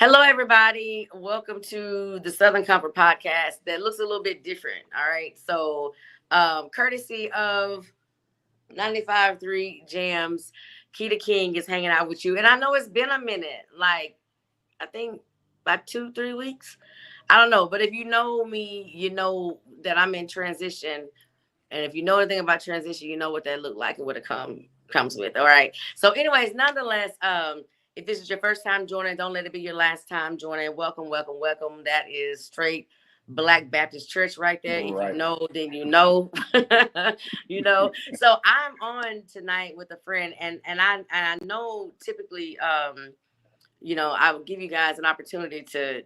Hello, everybody. Welcome to the Southern Comfort Podcast that looks a little bit different. All right. So, courtesy of 95.3 Jams, Keita King is hanging out with you. And I know it's been a minute, like, I think about 2, 3 weeks. I don't know. But if you know me, you know that I'm in transition. And if you know anything about transition, you know what that look like and what it comes with. All right. So, anyways, nonetheless, if this is your first time joining, don't let it be your last time joining. Welcome, welcome, welcome. That is straight Black Baptist Church right there. If you Right. know, then you know. you know. So I'm on tonight with a friend, and I know typically I would give you guys an opportunity to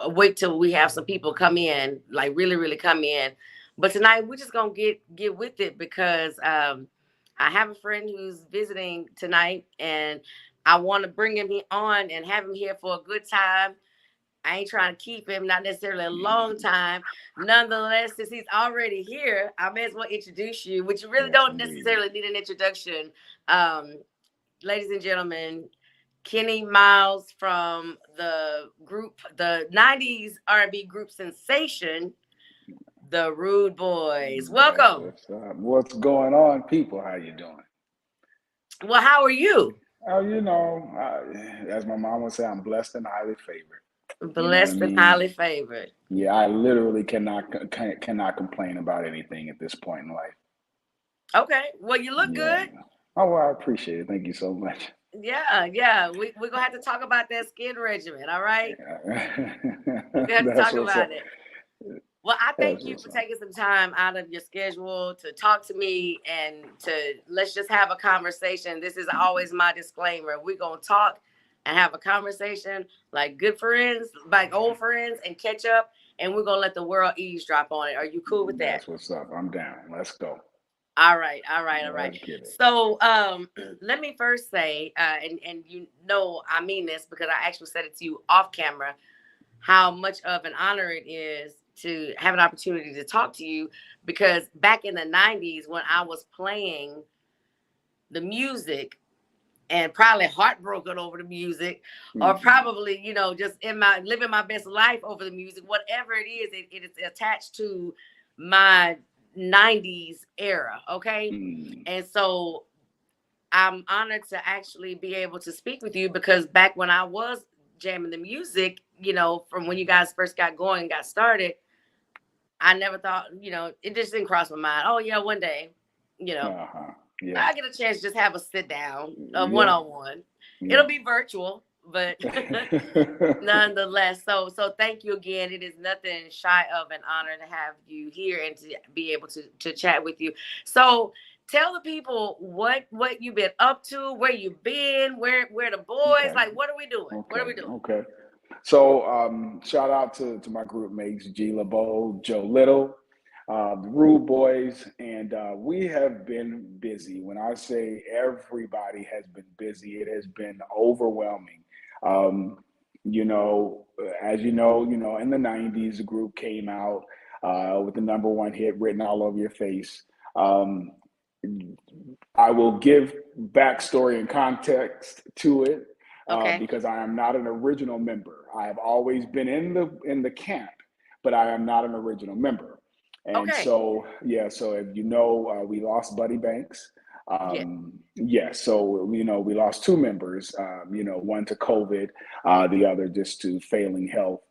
wait till we have some people come in, like really, really come in. But tonight we're just gonna get with it because I have a friend who's visiting tonight, and I want to bring him on and have him here for a good time. I ain't trying to keep him, not necessarily a long time. Nonetheless, since he's already here, I may as well introduce you, which you really Yes, don't indeed. necessarily need an introduction. Um, Ladies and gentlemen, Keni Myles from the 90s R&B group sensation, the Rude Boys. That's Welcome. what's up. What's going on, people? How you doing? Well, how are you? Oh, as my mom would say, I'm blessed and highly favored. You know what I Blessed and mean? highly favored. Yeah, I literally cannot complain about anything at this point in life. Okay. Well, you look Yeah. good. Oh, well, I appreciate it. Thank you so much. Yeah, yeah. We're gonna have to talk about that skin regimen, all right? Yeah. We're gonna have to That's talk what's up. about it. Well, I That's thank you what's for up. taking some time out of your schedule to talk to me and to let's just have a conversation. This is always my disclaimer. We're going to talk and have a conversation like good friends, like old friends, and catch up. And we're going to let the world eavesdrop on it. Are you cool with that? That's what's up. I'm down. Let's go. All right, all right, all right. Let's get it. So, let me first say, and you know, I mean this because I actually said it to you off camera, how much of an honor it is to have an opportunity to talk to you because back in the 90s when I was playing the music and probably heartbroken over the music or Mhm. probably just in my living my best life over the music, whatever it is, it is attached to my 90s era. Okay. Mm. And so I'm honored to actually be able to speak with you because back when I was jamming the music, from when you guys first got going and got started, I never thought, it just didn't cross my mind. Oh yeah, one day, you know, Uh-huh. Yeah. I get a chance to just have a sit down, a one Yeah. on one. It'll Yeah. be virtual, but nonetheless. So thank you again. It is nothing shy of an honor to have you here and to be able to chat with you. So tell the people what you've been up to, where you've been, where the boys, Okay. like what are we doing? What are Okay. we doing? Okay. So shout out to my group mates, G LeBeau, Joe Little, the Rude Boys, and we have been busy. When I say everybody has been busy, it has been overwhelming. Um, as you know, in the '90s, the group came out with the number one hit written all over your face. Um, I will give backstory and context to it Okay. because I am not an original member. I have always been in the camp, but I am not an original member. And Okay. so, yeah, so if you know, we lost Buddy Banks. Yeah. Yeah, so we lost two members. One to COVID, the other just to failing health.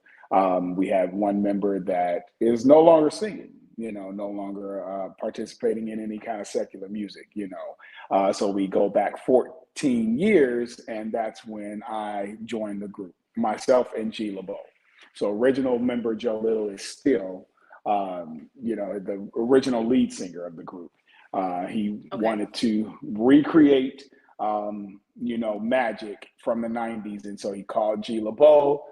We have one member that is no longer singing, no longer participating in any kind of secular music, So we go back 14 years, and that's when I joined the group, myself and G LeBeau. So original member Joe Little is still, the original lead singer of the group. He Okay. wanted to recreate, magic from the 90s. And so he called G LeBeau.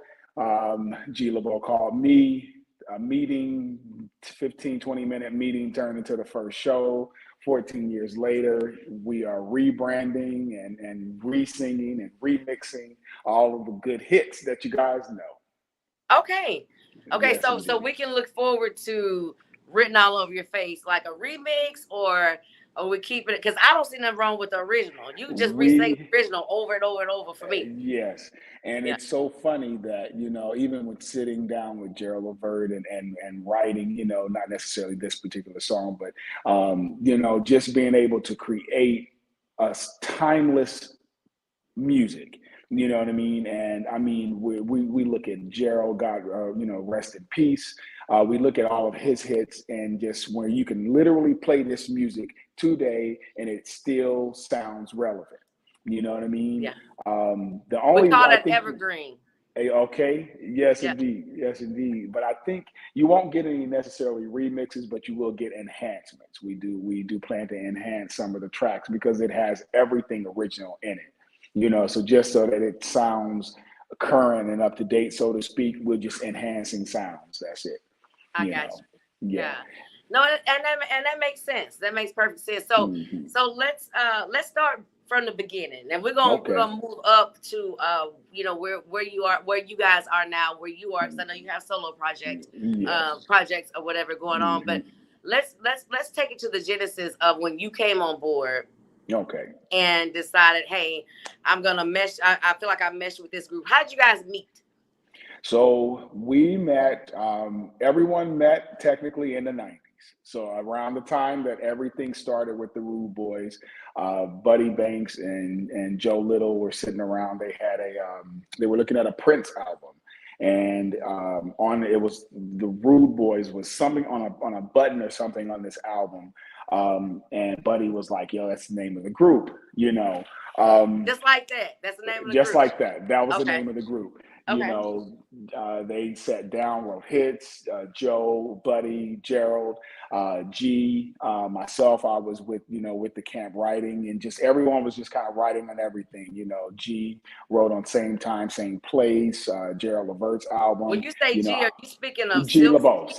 G LeBeau called me. A meeting, 15, 20-minute meeting turned into the first show. 14 years later, we are rebranding and re-singing and remixing all of the good hits that you guys know. Okay. Okay, Yes, so indeed. we can look forward to written all over your face, like a remix or or we keep it? Because I don't see nothing wrong with the original. You just re-sing We the original over and over and over for me. Yes, and Yeah. it's so funny that even with sitting down with Gerald Levert and writing, not necessarily this particular song, but just being able to create a timeless music. You know what I mean? And I mean, we look at Gerald, God, rest in peace. We look at all of his hits and just where you can literally play this music today and it still sounds relevant. You know what I mean? Yeah. The We only, call I that think, evergreen. okay, yes, Yeah. indeed, yes, indeed. But I think you won't get any necessarily remixes, but you will get enhancements. We do plan to enhance some of the tracks because it has everything original in it. So just so that it sounds current and up to date, so to speak, we're just enhancing sounds. That's it. I You got know, you. yeah. Yeah. No, and that makes sense. That makes perfect sense. So Hmm. so let's start from the beginning, and we're gonna Okay. move up to where you are, where you guys are now, where you are, because I know you have solo Yes. projects or whatever going on. Hmm. But let's take it to the genesis of when you came on board Okay. and decided, hey, I'm gonna mesh. I feel like I meshed with this group. How did you guys meet? So we met, everyone met technically in the 90s. So around the time that everything started with the Rude Boys, Buddy Banks and Joe Little were sitting around. They were looking at a Prince album. And on it was the Rude Boys was something on a button or something on this album. And Buddy was like, "Yo, that's the name of the group," Um, Just like that. That's the name of the just group. like that. That was the Okay. name of the group. You Okay. know, they sat down, wrote hits. Joe, Buddy, Gerald, G, myself. I was with the camp writing, and just everyone was just kind of writing on everything. G wrote on Same Time, Same Place. Gerald Levert's When album. you say You know, G, are you speaking of G Silk LeBeau. City?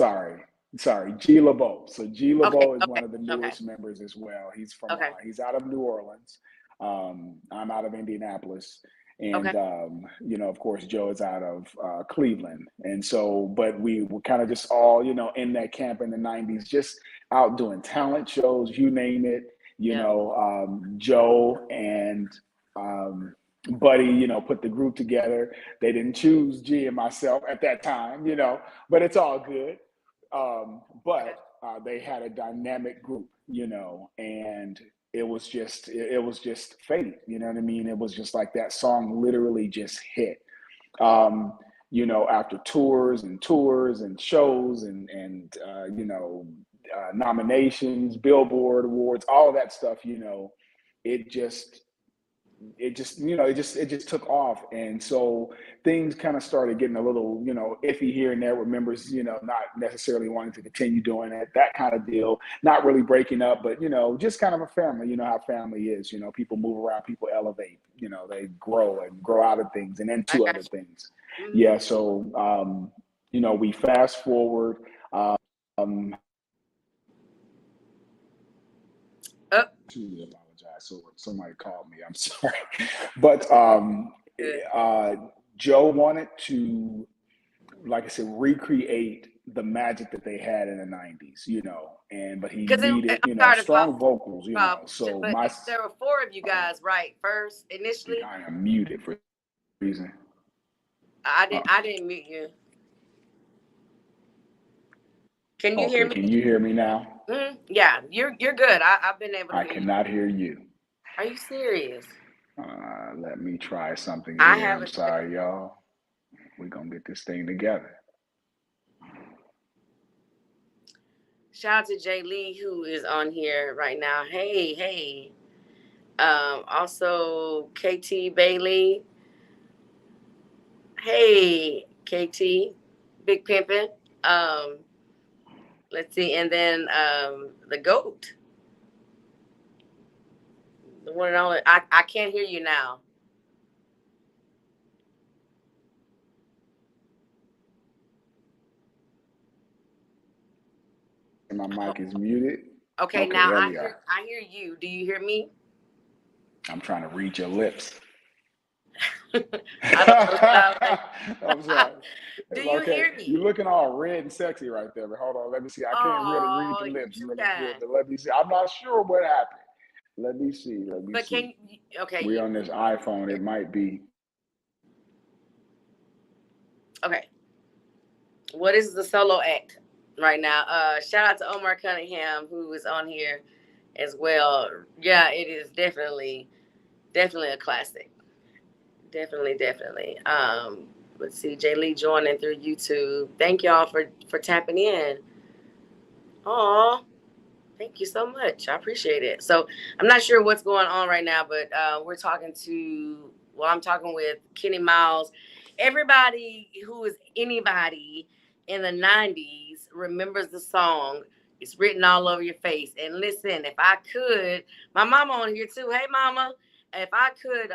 Sorry, G LeBeau. So G Okay, LeBeau is okay, one of the okay, newest members as well. okay, He's out of New Orleans. I'm out of Indianapolis, okay. and of course, Joe is out of Cleveland. And so, but we were kind of just all in that camp in the '90s, just out doing talent shows, you name it. Yeah. Joe and Buddy, put the group together. They didn't choose G and myself at that time, but it's all good. Okay. But they had a dynamic group, and it was just fate. You know what I mean? It was just like that song literally just hit. Um, After tours and shows and nominations, Billboard awards, all of that stuff, it just it just took off. And so things kind of started getting a little iffy here and there with members not necessarily wanting to continue doing it, that kind of deal, not really breaking up, but just kind of a family. How family is. People move around, people elevate, they grow out of things and I into other got things. you. Yeah. So we fast forward. um Oh, truly apologize. So somebody called me. I'm sorry, but good. uh, Joe wanted to, like I said, recreate the magic that they had in the '90s. And but he Because needed, I'm sorry to strong vocals. push it, So but my there were four of you guys, right? First, initially, I am muted for some reason. I didn't mute you. Can you hear Okay, me? can you hear me now? Yeah, you're good. I've been able to I hear you. cannot hear you. Are you serious? Let me try something I here. I'm haven't. sorry, y'all. We're gonna get this thing together. Shout out to Jay Lee who is on here right now. Hey, hey. Also KT Bailey. Hey, KT, Big Pimpin'. Um, let's see, and then the goat, the one and only. I can't hear you now. And my mic is muted. Okay, Okay, now there we are. I hear you. Do you hear me? I'm trying to read your lips. I don't know. Sound like, I'm sorry. do you Okay, hear you're me? looking all red and sexy right there, but hold on, let me see. I can't really read Oh, the you lips too really good, kind. but let me see. I'm not sure what happened. Let me see. Let me But see. can you? Okay, We on this iPhone. you. It might be. Okay. Well, this is a solo act right now. Shout out to Omar Cunningham who is on here as well. Yeah, it is definitely a classic. Definitely. Let's see, Jay Lee joining through YouTube. Thank y'all for tapping in. Aw, thank you so much. I appreciate it. So I'm not sure what's going on right now, but I'm talking with Keni Myles. Everybody who is anybody in the 90s remembers the song. It's written all over your face. And listen, if I could, my mama on here too. Hey, mama. If I could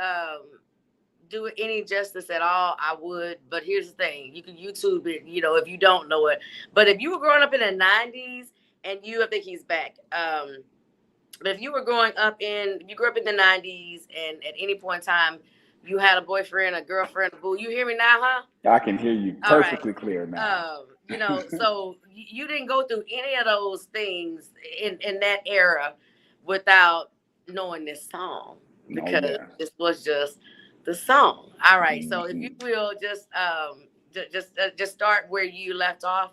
do it any justice at all, I would. But here's the thing: you can YouTube it, if you don't know it. But if you were growing up in the '90s, and I think he's back. But if you were you grew up in the '90s, and at any point in time, you had a boyfriend, a girlfriend, a boo. You hear me now, huh? I can hear you All right. perfectly clear now. So you didn't go through any of those things in that era without knowing this song, Oh because yeah. this was just the song. All right. So if you Hmm. will just start where you left off,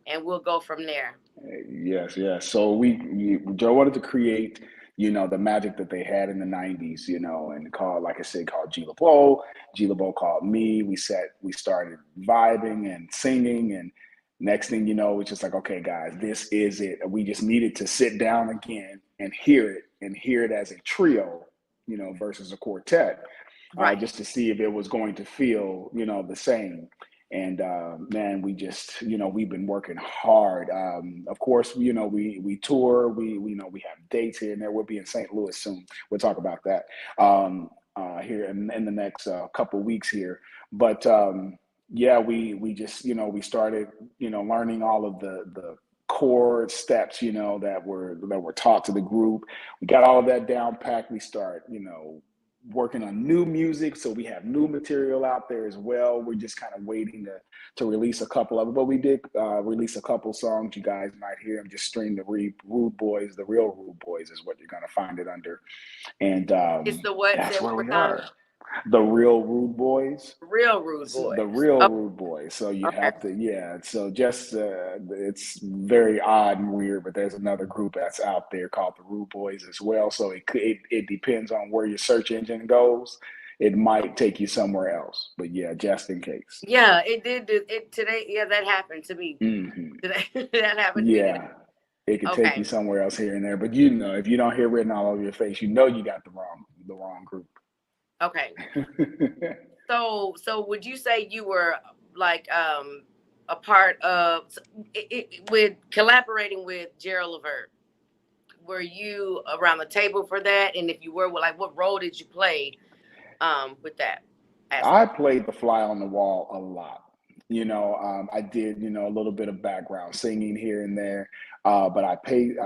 and we'll go from there. Yes, yes. So Joe wanted to create, the magic that they had in the '90s, and called, like I said, called G LeBeau. G LeBeau called me. We started vibing and singing, and next thing you know, it's just like, okay, guys, this is it. We just needed to sit down again and hear it as a trio, versus a quartet, Right. just to see if it was going to feel, the same. And man, we just, we've been working hard. Of course, we tour. We have dates here and there. We'll be in St. Louis soon. We'll talk about that here in the next couple weeks here. But yeah, we just, we started, learning all of the chord steps, that were taught to the group. We got all of that down packed. We start, working on new music, so we have new material out there as well. We're just kind of waiting to release a couple of it, but we did release a couple songs. You guys might hear them. Just stream Rude Boys. The Real Rude Boys is what you're going to find it under, and It's the what? Say that's it one where more we time. are. The Real Rude Boys. Real rude The boys. real Oh, rude boy. So you okay. have to, yeah. So just it's very odd and weird, but there's another group that's out there called the Rude Boys as well. So it depends on where your search engine goes. It might take you somewhere else, but yeah, just in case. Yeah, it did. It today. Yeah, that happened to me Hmm. today. That happened to me today. Yeah, it could take you Okay. somewhere else here and there, but if you don't hear written all over your face, you got the wrong group. Okay. So would you say you were like a part of with collaborating with Gerald Levert? Were you around the table for that? And if you were, well, like, what role did you play with that I aspect? played the fly on the wall a lot. I did, a little bit of background singing here and there, but I played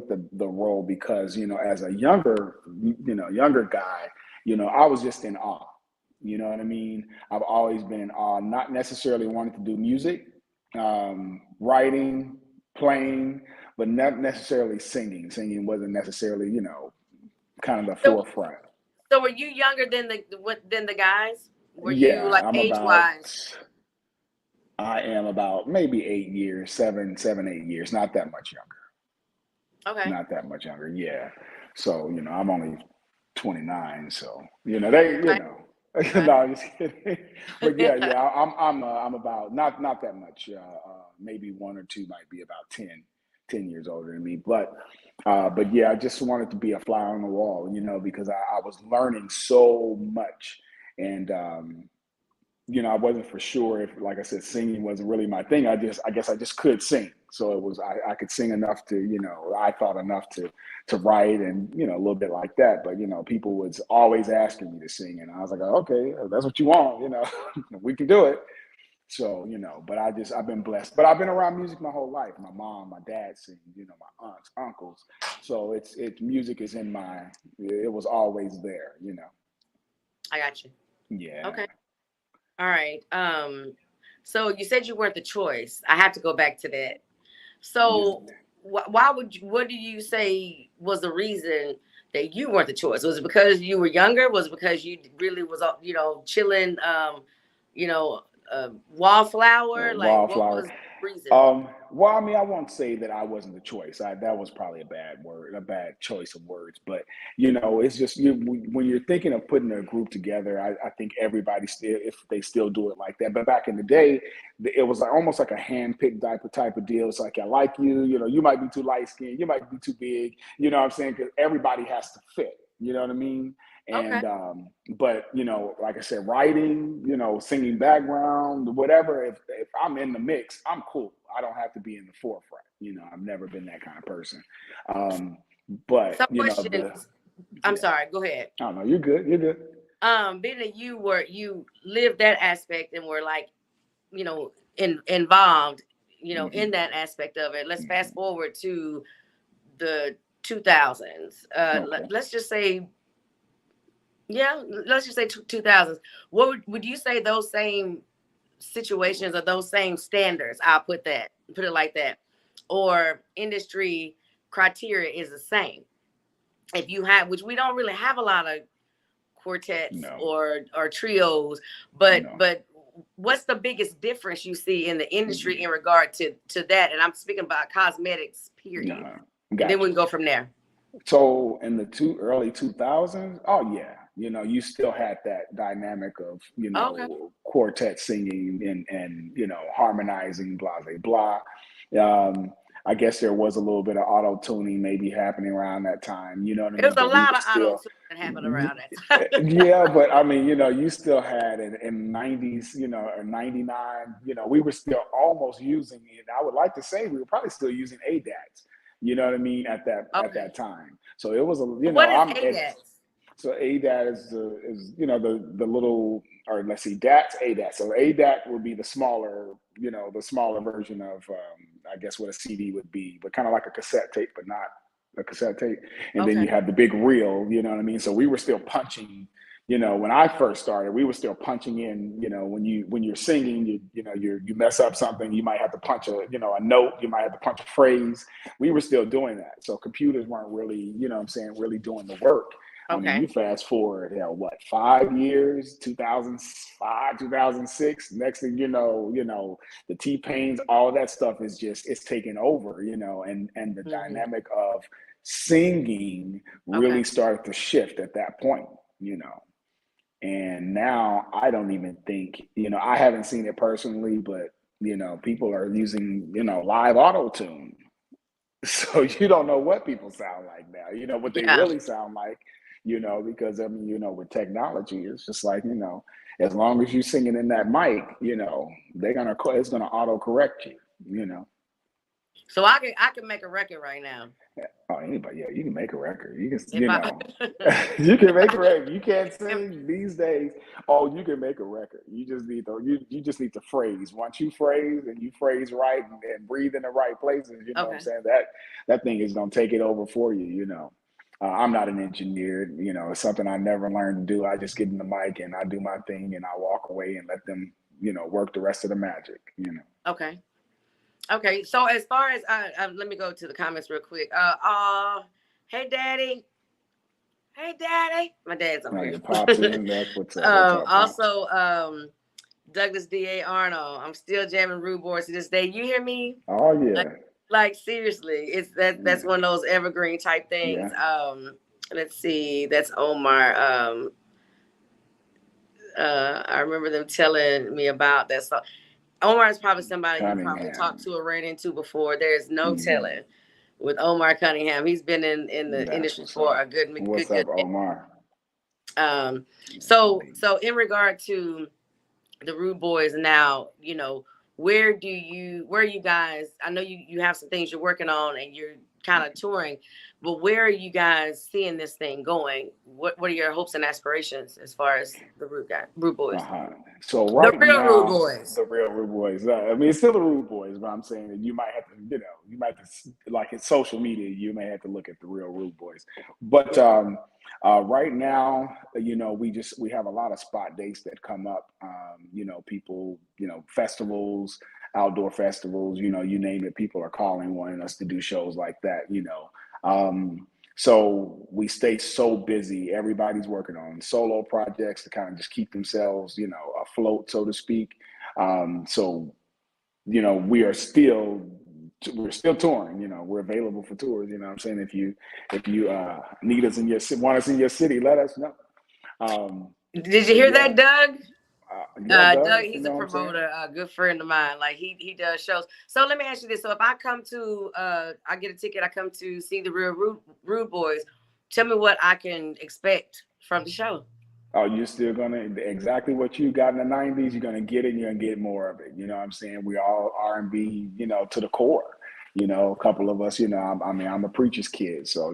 the role because, as a younger guy, I was just in awe. You know what I mean? I've always been in awe, not necessarily wanting to do music, writing, playing, but not necessarily singing. Singing wasn't necessarily, kind of the So forefront. so were you younger than the guys? Were you Yeah, like age wise? I am about maybe 8 years, 7, 8 years, not that much younger. Okay. Not that much younger. Yeah. So, I'm only 29. So, they, Right. no, Right. I'm just kidding. But yeah, yeah, I'm about not that much. Maybe one or two might be about 10 years older than me. But yeah, I just wanted to be a fly on the wall, because I was learning so much. And, I wasn't for sure if, like I said, singing wasn't really my thing. I guess I just could sing. So it was, I could sing enough to, I thought enough to write and, a little bit like that. But, people was always asking me to sing. And I was like, oh, okay, that's what you want, we can do it. So, but I've been blessed. But I've been around music my whole life. My mom, my dad sing, my aunts, uncles. So music is it was always there. I got you. Yeah. Okay. All right. So you said you weren't the choice. I have to go back to that. Yeah. So why would you, what do you say was the reason that you weren't the choice? Was it because you were younger? Was it because you really was, chilling, you know, wallflower? Like, what Wallflower. was the reason? Well, I mean, I won't say that I wasn't the choice. That was probably a bad word, a bad choice of words. But it's just when you're thinking of putting a group together, I think everybody still, if they still do it like that. But back in the day, it was like, almost like a hand-picked type of deal. It's like, I like you. You might be too light skinned, you might be too big. You know what I'm saying? Because everybody has to fit. You know what I mean? Okay. And but like I said, writing, singing background, whatever. If I'm in the mix, I'm cool. I don't have to be in the forefront. I've never been that kind of person. Um, but Some questions. I'm yeah. sorry. Go ahead. I don't know. You're good. You're good. Being that you lived that aspect and were like, involved, in Hmm. that aspect of it. Let's fast Hmm. forward to the 2000s. Okay. Let's just say, yeah, let's just say 2000s. What would you say those same situations or those same standards? I'll put it like that, or industry criteria is the same. If you have, which we don't really have a lot of quartets No. or trios, but No. what's the biggest difference you see in the industry in Hmm. regard to that? And I'm speaking about cosmetics, period. No. And then we Gotcha. can go from there. So in the early 2000s, oh yeah, you still had that dynamic of Okay. quartet singing and harmonizing, blah blah blah. I guess there was a little bit of auto tuning maybe happening around that time. You know what I There's mean? a But we lot were of auto still, tune that happened around that time. yeah. But I mean, you still had in '90s, or '99. We were still almost using it. I would like to say we were probably still using ADATs. You know what I mean, at Okay. that time. So it was a What is I'm it. ADATs? So ADAT is the little, or let's see, DAT's ADAT. So ADAT would be the smaller, the smaller version of I guess what a CD would be, but kind of like a cassette tape, but not a cassette tape. And then Okay. you have the big reel. You know what I mean? So we were still punching. When I first started, we were still punching in. When you're singing, you mess up something, you might have to punch a note, you might have to punch a phrase. We were still doing that. So computers weren't really, what I'm saying, really doing the work. I mean, you Okay. fast forward, 5 years, 2005, 2006. Next thing the T-Pains, all that stuff is just, it's taking over, and the Hmm. dynamic of singing Okay. really started to shift at that point, you know. And now I don't even think, I haven't seen it personally, but people are using, live auto tune. So you don't know what people sound like now, what they Yeah. really sound like, because I mean, with technology, it's just like, as long as you're singing in that mic, it's gonna auto correct you, So I can make a record right now Oh, anybody, yeah, you can make a record. You can, if I you can if make I a record. You can't if, sing these days. Oh, you can make a record. You just need you just need to phrase. Once you phrase and you phrase right and breathe in the right places, you know what I'm okay. saying? That thing is gonna take it over for you. I'm not an engineer. It's something I never learned to do. I just get in the mic and I do my thing and I walk away and let them, work the rest of the magic. Okay. Okay, so as far as let me go to the comments real quick. Hey daddy, hey daddy, my dad's over Now here. your pops in. That's what's up. What's up, pops? Also, Douglas D.A. Arnold. I'm still jamming Rude Boys to this day. You hear me? Oh Like, yeah, like seriously, it's that's yeah, one of those evergreen type things. yeah. Let's see, that's Omar. I remember them telling me about that song. Omar is probably somebody you probably talked Cunningham. to or ran into before. There's no Hmm. telling with Omar Cunningham. He's been in the That's industry what's for up. a good What's good up, minute. Omar? So in regard to the Rude Boys now, where are you guys? I know you have some things you're working on and you're kind of touring, but where are you guys seeing this thing going? What are your hopes and aspirations as far as the Rude Boys? Uh-huh. So The right real Rude now, Boys. the real Rude Boys. I mean, it's still the Rude Boys, but I'm saying that you might have to, you might have to, like in social media, you may have to look at the real Rude Boys. But right now, we have a lot of spot dates that come up. People, festivals, outdoor festivals. You name it. People are calling, wanting us to do shows like that. Um, so we stay so busy. Everybody's working on solo projects to kind of just keep themselves, afloat, so to speak. So we're still touring. We're available for tours. You know what I'm saying? If you need us in your want us in your city, let us know. Did you But hear yeah, that, Doug? yeah, Doug, Doug. You he's a know what I'm saying? promoter, a good friend of mine. Like he does shows. So let me ask you this: so if I come to, I get a ticket, I come to see the real Rude Boys. Tell me what I can expect from the show. Oh, you're still gonna exactly what you got in the '90s. You're gonna get it. You're gonna get more of it. You know what I'm saying? We all R&B, to the core. A couple of us. I'm a preacher's kid, so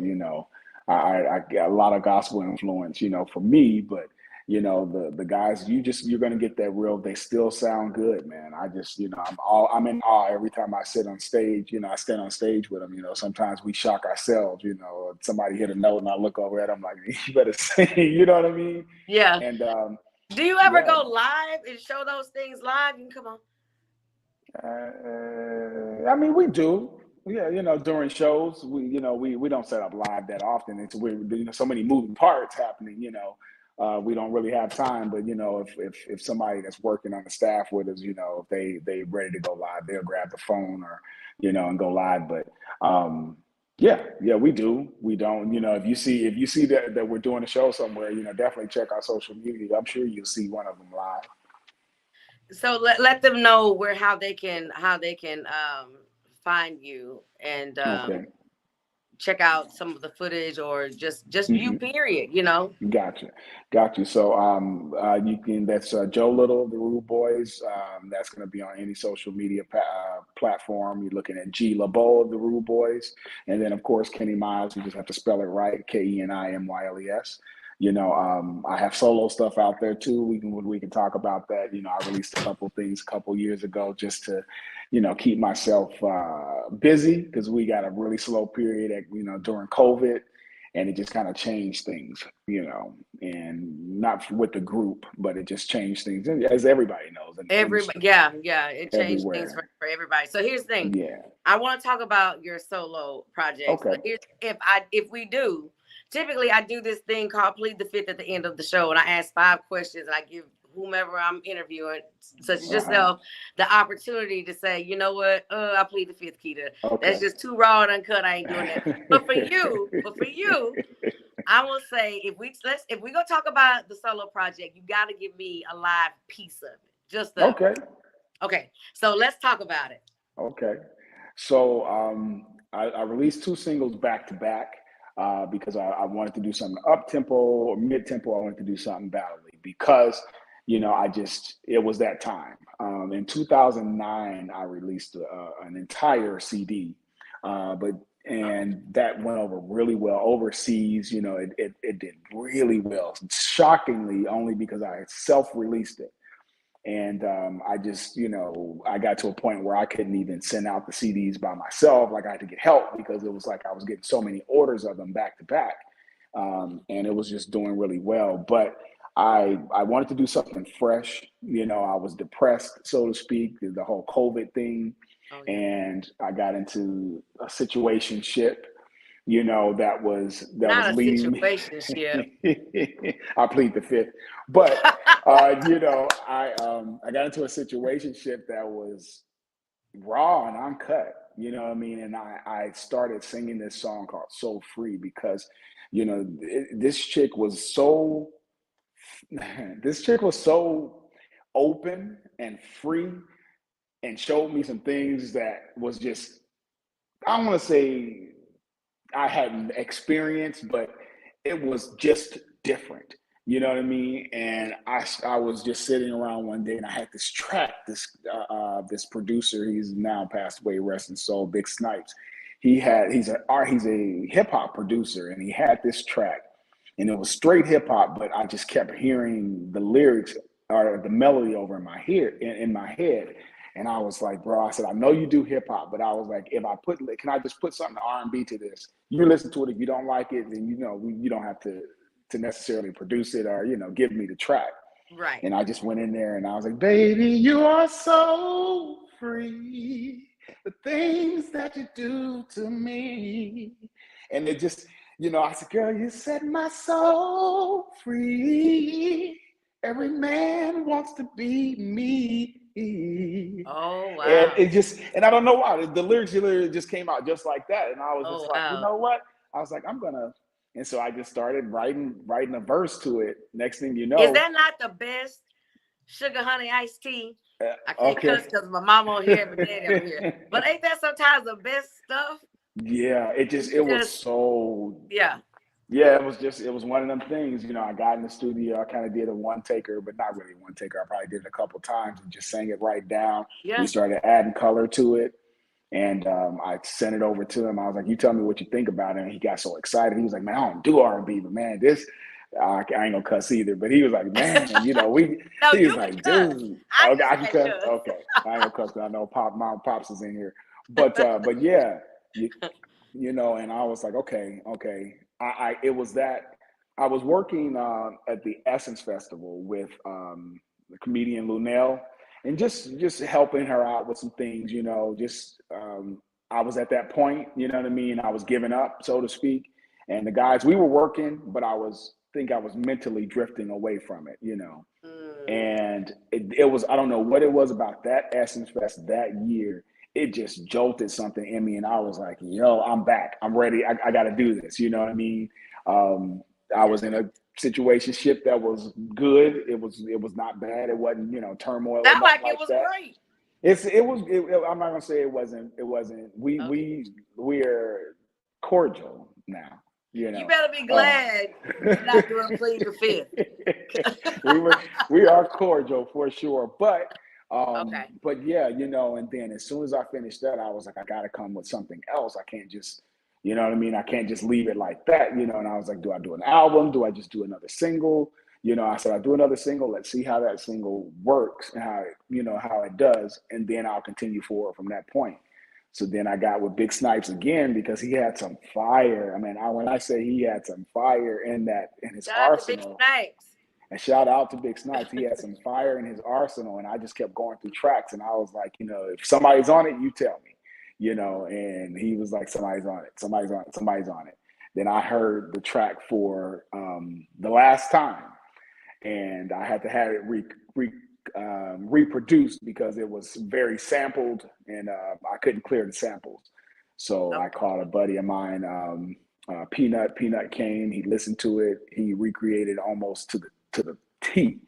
I got a lot of gospel influence. For me, but the guys, you're gonna get that real. They still sound good, man. I just I'm in awe every time I sit on stage. I stand on stage with them. Sometimes we shock ourselves. Somebody hit a note and I look over at them like, you better sing. You know what I mean? Yeah. And Do you ever yeah, go live and show those things live? You can come on. I mean, we do. Yeah, during shows, we don't set up live that often. It's so many moving parts happening. We don't really have time. But if somebody that's working on the staff with us, if they ready to go live, they'll grab the phone or and go live. But yeah, we do. We don't. If you see that we're doing a show somewhere, definitely check our social media. I'm sure you'll see one of them live. So let them know how they can find you and Okay. check out some of the footage or just you Hmm. period. Got you. So you can that's Joe Little of the Rude Boys. That's going to be on any social media platform. You're looking at G LeBeau of the Rude Boys, and then of course Keni Myles. You just have to spell it right, KENIMYLES. I have solo stuff out there too. We can talk about that. I released a couple things a couple years ago just to keep myself busy because we got a really slow period during COVID, and it just kind of changed things, and not with the group, but it just changed things, as everybody knows in the Everybody, industry yeah, it changed things everywhere. for everybody. So here's the thing. Yeah. I want to talk about your solo projects, Okay. but here's if we do, typically I do this thing called plead the fifth at the end of the show, and I ask 5 questions, and I give whomever I'm interviewing, such as Uh-huh. yourself, the opportunity to say, you know what, I plead the fifth, KEETA. That's Okay. just too raw and uncut. I ain't doing that. But for you, I will say if we go talk about the solo project, you got to give me a live piece of it. Just the Okay. okay. So let's talk about it. Okay. So I released two singles back to back because I wanted to do something up tempo or mid tempo. I wanted to do something battley because it was that time. In 2009, I released an entire CD, but and that went over really well overseas. It did really well, shockingly, only because I had self-released it. And I just, I got to a point where I couldn't even send out the CDs by myself. Like I had to get help because it was like I was getting so many orders of them back to back, and it was just doing really well. But I wanted to do something fresh. I was depressed, so to speak, the whole COVID thing, Oh yeah. and I got into a situationship. That was Not a leading me. situationship. I plead the fifth, but I got into a situationship that was raw and uncut. You know what I mean? And I started singing this song called "So Free" because this chick was so this chick was so open and free and showed me some things that was just, I don't want to say I hadn't experienced, but it was just different. You know what I mean? And I was just sitting around one day and I had this track, this producer, he's now passed away, rest in soul, Big Snipes. he's a hip hop producer, and he had this track, and it was straight hip hop, but I just kept hearing the lyrics or the melody over in my head. And I was like, bro, I said, I know you do hip hop, but I was like, can I just put something R&B to this? You listen to it. If you don't like it, then you don't have to necessarily produce it or give me the track. Right. And I just went in there and I was like, baby, you are so free. The things that you do to me. And it just, I said, girl, you set my soul free. Every man wants to be me. Oh, wow. And I don't know why. The lyrics literally just came out just like that. And I was just like, wow. you know what? I was like, and so I just started writing a verse to it. Next thing you know. Is that not the best sugar honey iced tea? I can't cuss because my mom on here and my daddy on here. But ain't that sometimes the best stuff? Yeah, it was so. Yeah. Yeah, it was one of them things. I got in the studio, I kind of did a one taker, but not really one taker. I probably did it a couple times and just sang it right down. Yeah. We started adding color to it. And I sent it over to him. I was like, you tell me what you think about it. And he got so excited. He was like, man, I don't do R&B, but man, this, I ain't gonna cuss either. But he was like, man, he was like, dude, okay, I can cuss. Okay, I ain't gonna cuss because I know Pops is in here. But yeah, and I was like, okay. It was that I was working at the Essence Festival with the comedian Lunel. And just helping her out with some things, I was at that point, you know what I mean? I was giving up, so to speak. And the guys, we were working, but I was mentally drifting away from it, And it was, I don't know what it was about that Essence Fest that year. It just jolted something in me. And I was like, yo, I'm back. I'm ready. I got to do this. You know what I mean? I was in a situationship that was good. It was not bad. It wasn't, turmoil. Sound like it was great. I'm not gonna say it wasn't. We're cordial now. You better be glad you're not doing plead the fifth. we are cordial for sure. But okay. But yeah, and then as soon as I finished that, I was like, I gotta come with something else. I can't just you know what I mean? I can't just leave it like that, And I was like, do I do an album? Do I just do another single? I said, I'll do another single. Let's see how that single works and how it does. And then I'll continue forward from that point. So then I got with Big Snipes again because he had some fire. I mean, when I say he had some fire in his arsenal. And shout out to Big Snipes. He had some fire in his arsenal. And I just kept going through tracks. And I was like, if somebody's on it, you tell me. And he was like, somebody's on it. Then I heard the track for The Last Time, and I had to have it reproduced because it was very sampled, and I couldn't clear the samples. So I called a buddy of mine, Peanut. Peanut came, he listened to it, he recreated almost to the T,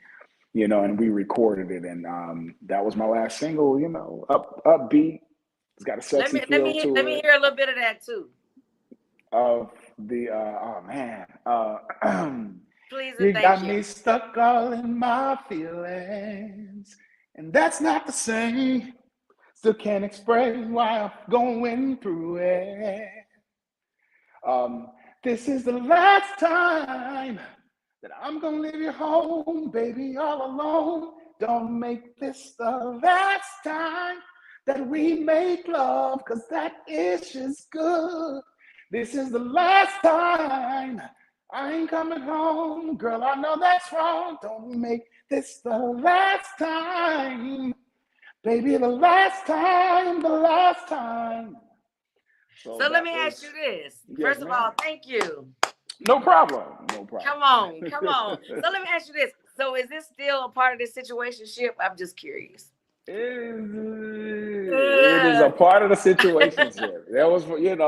and we recorded it, and that was my last single, upbeat. It's got a sexy feel to it. Let me hear a little bit of that too. Of the oh man, please. You got me stuck all in my feelings, and that's not the same. Still can't explain why I'm going through it. This is the last time that I'm gonna leave you home, baby, all alone. Don't make this the last time that we make love, cause that is just good. This is the last time. I ain't coming home, girl, I know that's wrong. Don't make this the last time. Baby, the last time. So let me ask you this. First of all, thank you. No problem. Come on. So let me ask you this. So is this still a part of this situationship? I'm just curious. It is a part of the situationship. That was,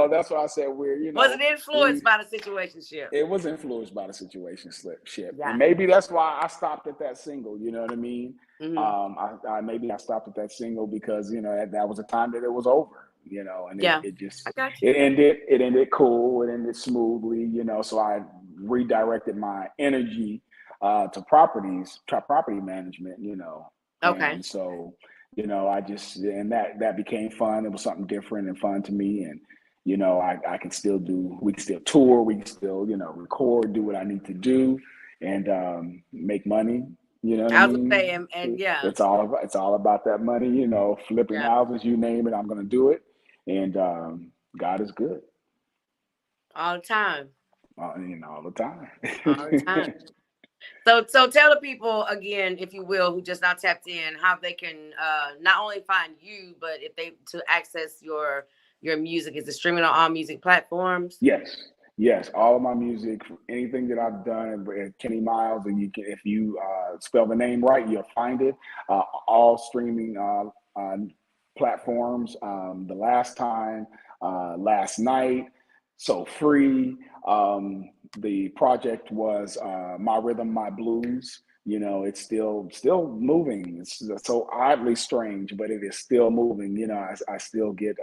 that's why I said we're, Was it influenced by the situationship? It was influenced by the situationship. Yeah. And maybe that's why I stopped at that single, you know what I mean? Mm-hmm. Maybe I stopped at that single because, that was a time that it was over, and it just, it ended cool, it ended smoothly, so I redirected my energy to property management, Okay. And so, I just, and that became fun. It was something different and fun to me. you know, I can still we can still tour, we can still, you know, record, do what I need to do, and make money. You know what I I was gonna mean? say, and yeah, It's all about that money. You know, flipping yeah, houses, you name it, I'm gonna do it, and God is good, all the time, you know, all the time. all the time. So tell the people again, if you will, who just not tapped in, how they can not only find you, but if they to access your music. Is it streaming on all music platforms? Yes, yes. All of my music, anything that I've done at Keni Myles, and you can, if you spell the name right, you'll find it. All streaming platforms. The last time, last night, so free. The project was My Rhythm, My Blues. You know, it's still moving. It's so oddly strange, but it is still moving. You know, I still get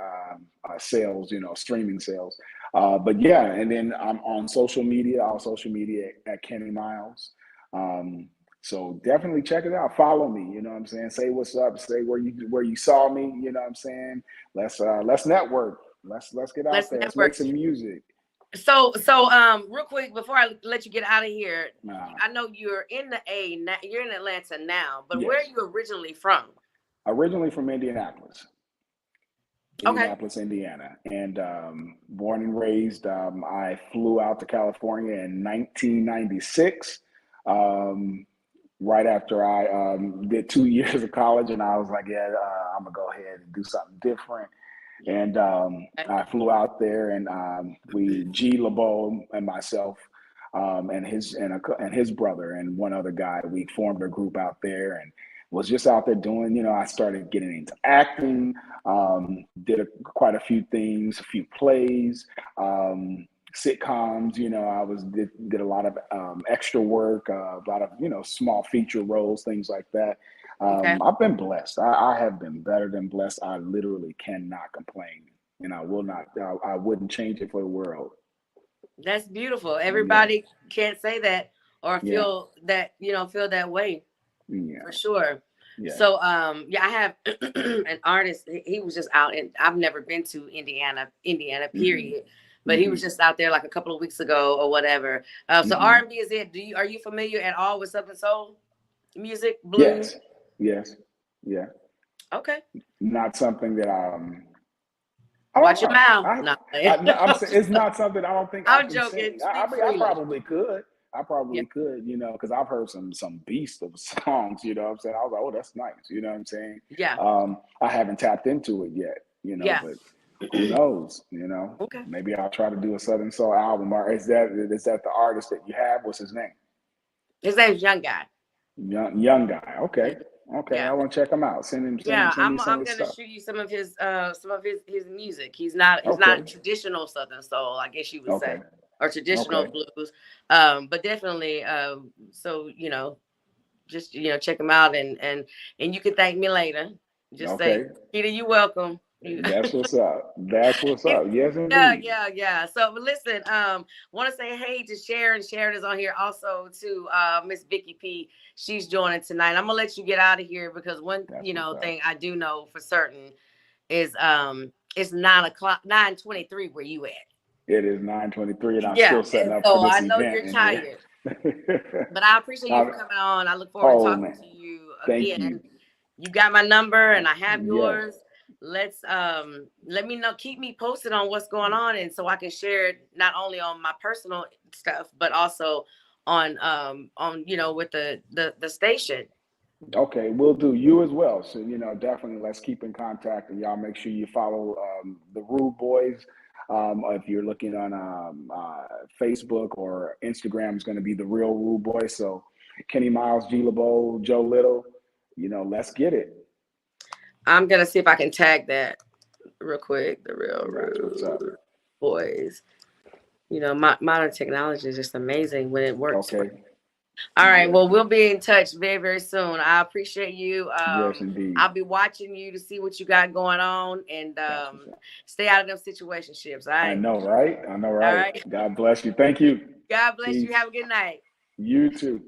sales, you know, streaming sales. But yeah, and then I'm on social media, all social media at Keni Myles. Um, so definitely check it out. Follow me. You know what I'm saying? Say what's up. Say where you saw me. You know what I'm saying? Let's network. Let's get out Let's there. Let's make network. some music. So real quick before I let you get out of here, Uh, I know you're in you're in Atlanta now, but where are yes. you originally from? Originally from Indianapolis. Okay. Indianapolis, Indiana, and born and raised. I flew out to California in 1996, um, right after I did 2 years of college, and I was like, "Yeah, I'm gonna go ahead and do something different." And I flew out there, and G. LeBeau and myself, and his brother and one other guy, we formed a group out there, and was just out there doing. You know, I started getting into acting, did quite a few things, a few plays. Sitcoms, you know, did a lot of extra work, a lot of, you know, small feature roles, things like that. Okay. I've been blessed. I have been better than blessed. I literally cannot complain, and I will not. I wouldn't change it for the world. That's beautiful. Yeah, Everybody can't say that or yeah, feel that way yeah, for sure. yeah. So yeah, I have an artist. He was just out, and I've never been to Indiana, Hmm. period. But he was Hmm. just out there like a couple of weeks ago or whatever. So Hmm. R&B is it? Are you familiar at all with Southern soul music, blues? Yes, yes, yeah. Okay, Not something that I don't watch your know. mouth. No, No, I'm saying it's not something I don't think I I'm can joking. sing. I Speak mean, I freely. probably could. I Yeah, probably could, you know, because I've heard some beast of songs, you know what I'm saying? I was like, oh, that's nice, you know what I'm saying? yeah, I haven't tapped into it yet, you know, yeah. but who knows, you know? Okay. Maybe I'll try to do a Southern Soul album. Or is that the artist that you have? What's his name? His name's Young Guy. Young guy. Okay. Okay. I Yeah. want to check him out. Yeah, Send me some of I'm his gonna stuff. shoot you some of his music. He's Okay. not traditional Southern soul, I guess you would say, Okay. or traditional Okay. blues. But definitely so just check him out and you can thank me later. Just say, Okay. Keita, you welcome. That's what's up. That's what's And- up. Yes, yeah, indeed. yeah. So but listen, want to say hey to Sharon. Sharon is on here also to Miss Vicky P. She's joining tonight. I'm gonna let you get out of here because one, That's what's up. thing I do know for certain is it's 9 o'clock, 9:23 where you at. It is 9:23, and I'm Yeah, still setting and up for so I this know event you're in here. tired, but I appreciate you for Um, coming on. I look forward to oh talking man, to you thank again. you. You got my number and I have Yes. yours. Let's let me know, keep me posted on what's going on, and so I can share it not only on my personal stuff but also on with the station. Okay, we'll do you as well. So, you know, definitely let's keep in contact, and y'all make sure you follow the Rude Boys. If you're looking on Facebook or Instagram, is going to be the real Rude Boys. So, Keni Myles, G. LeBeau, Joe Little, you know, let's get it. I'm gonna see if I can tag that real quick. The real That's what's up. Rude Boys. Modern technology is just amazing when it works. Okay. All right. Yes. Well, we'll be in touch very, very soon. I appreciate you. Yes, indeed. I'll be watching you to see what you got going on, and That's what's up. stay out of them situationships. All I right. know, right? I know, All right? right. God bless you. Thank you. God bless you. Peace. Have a good night. You too.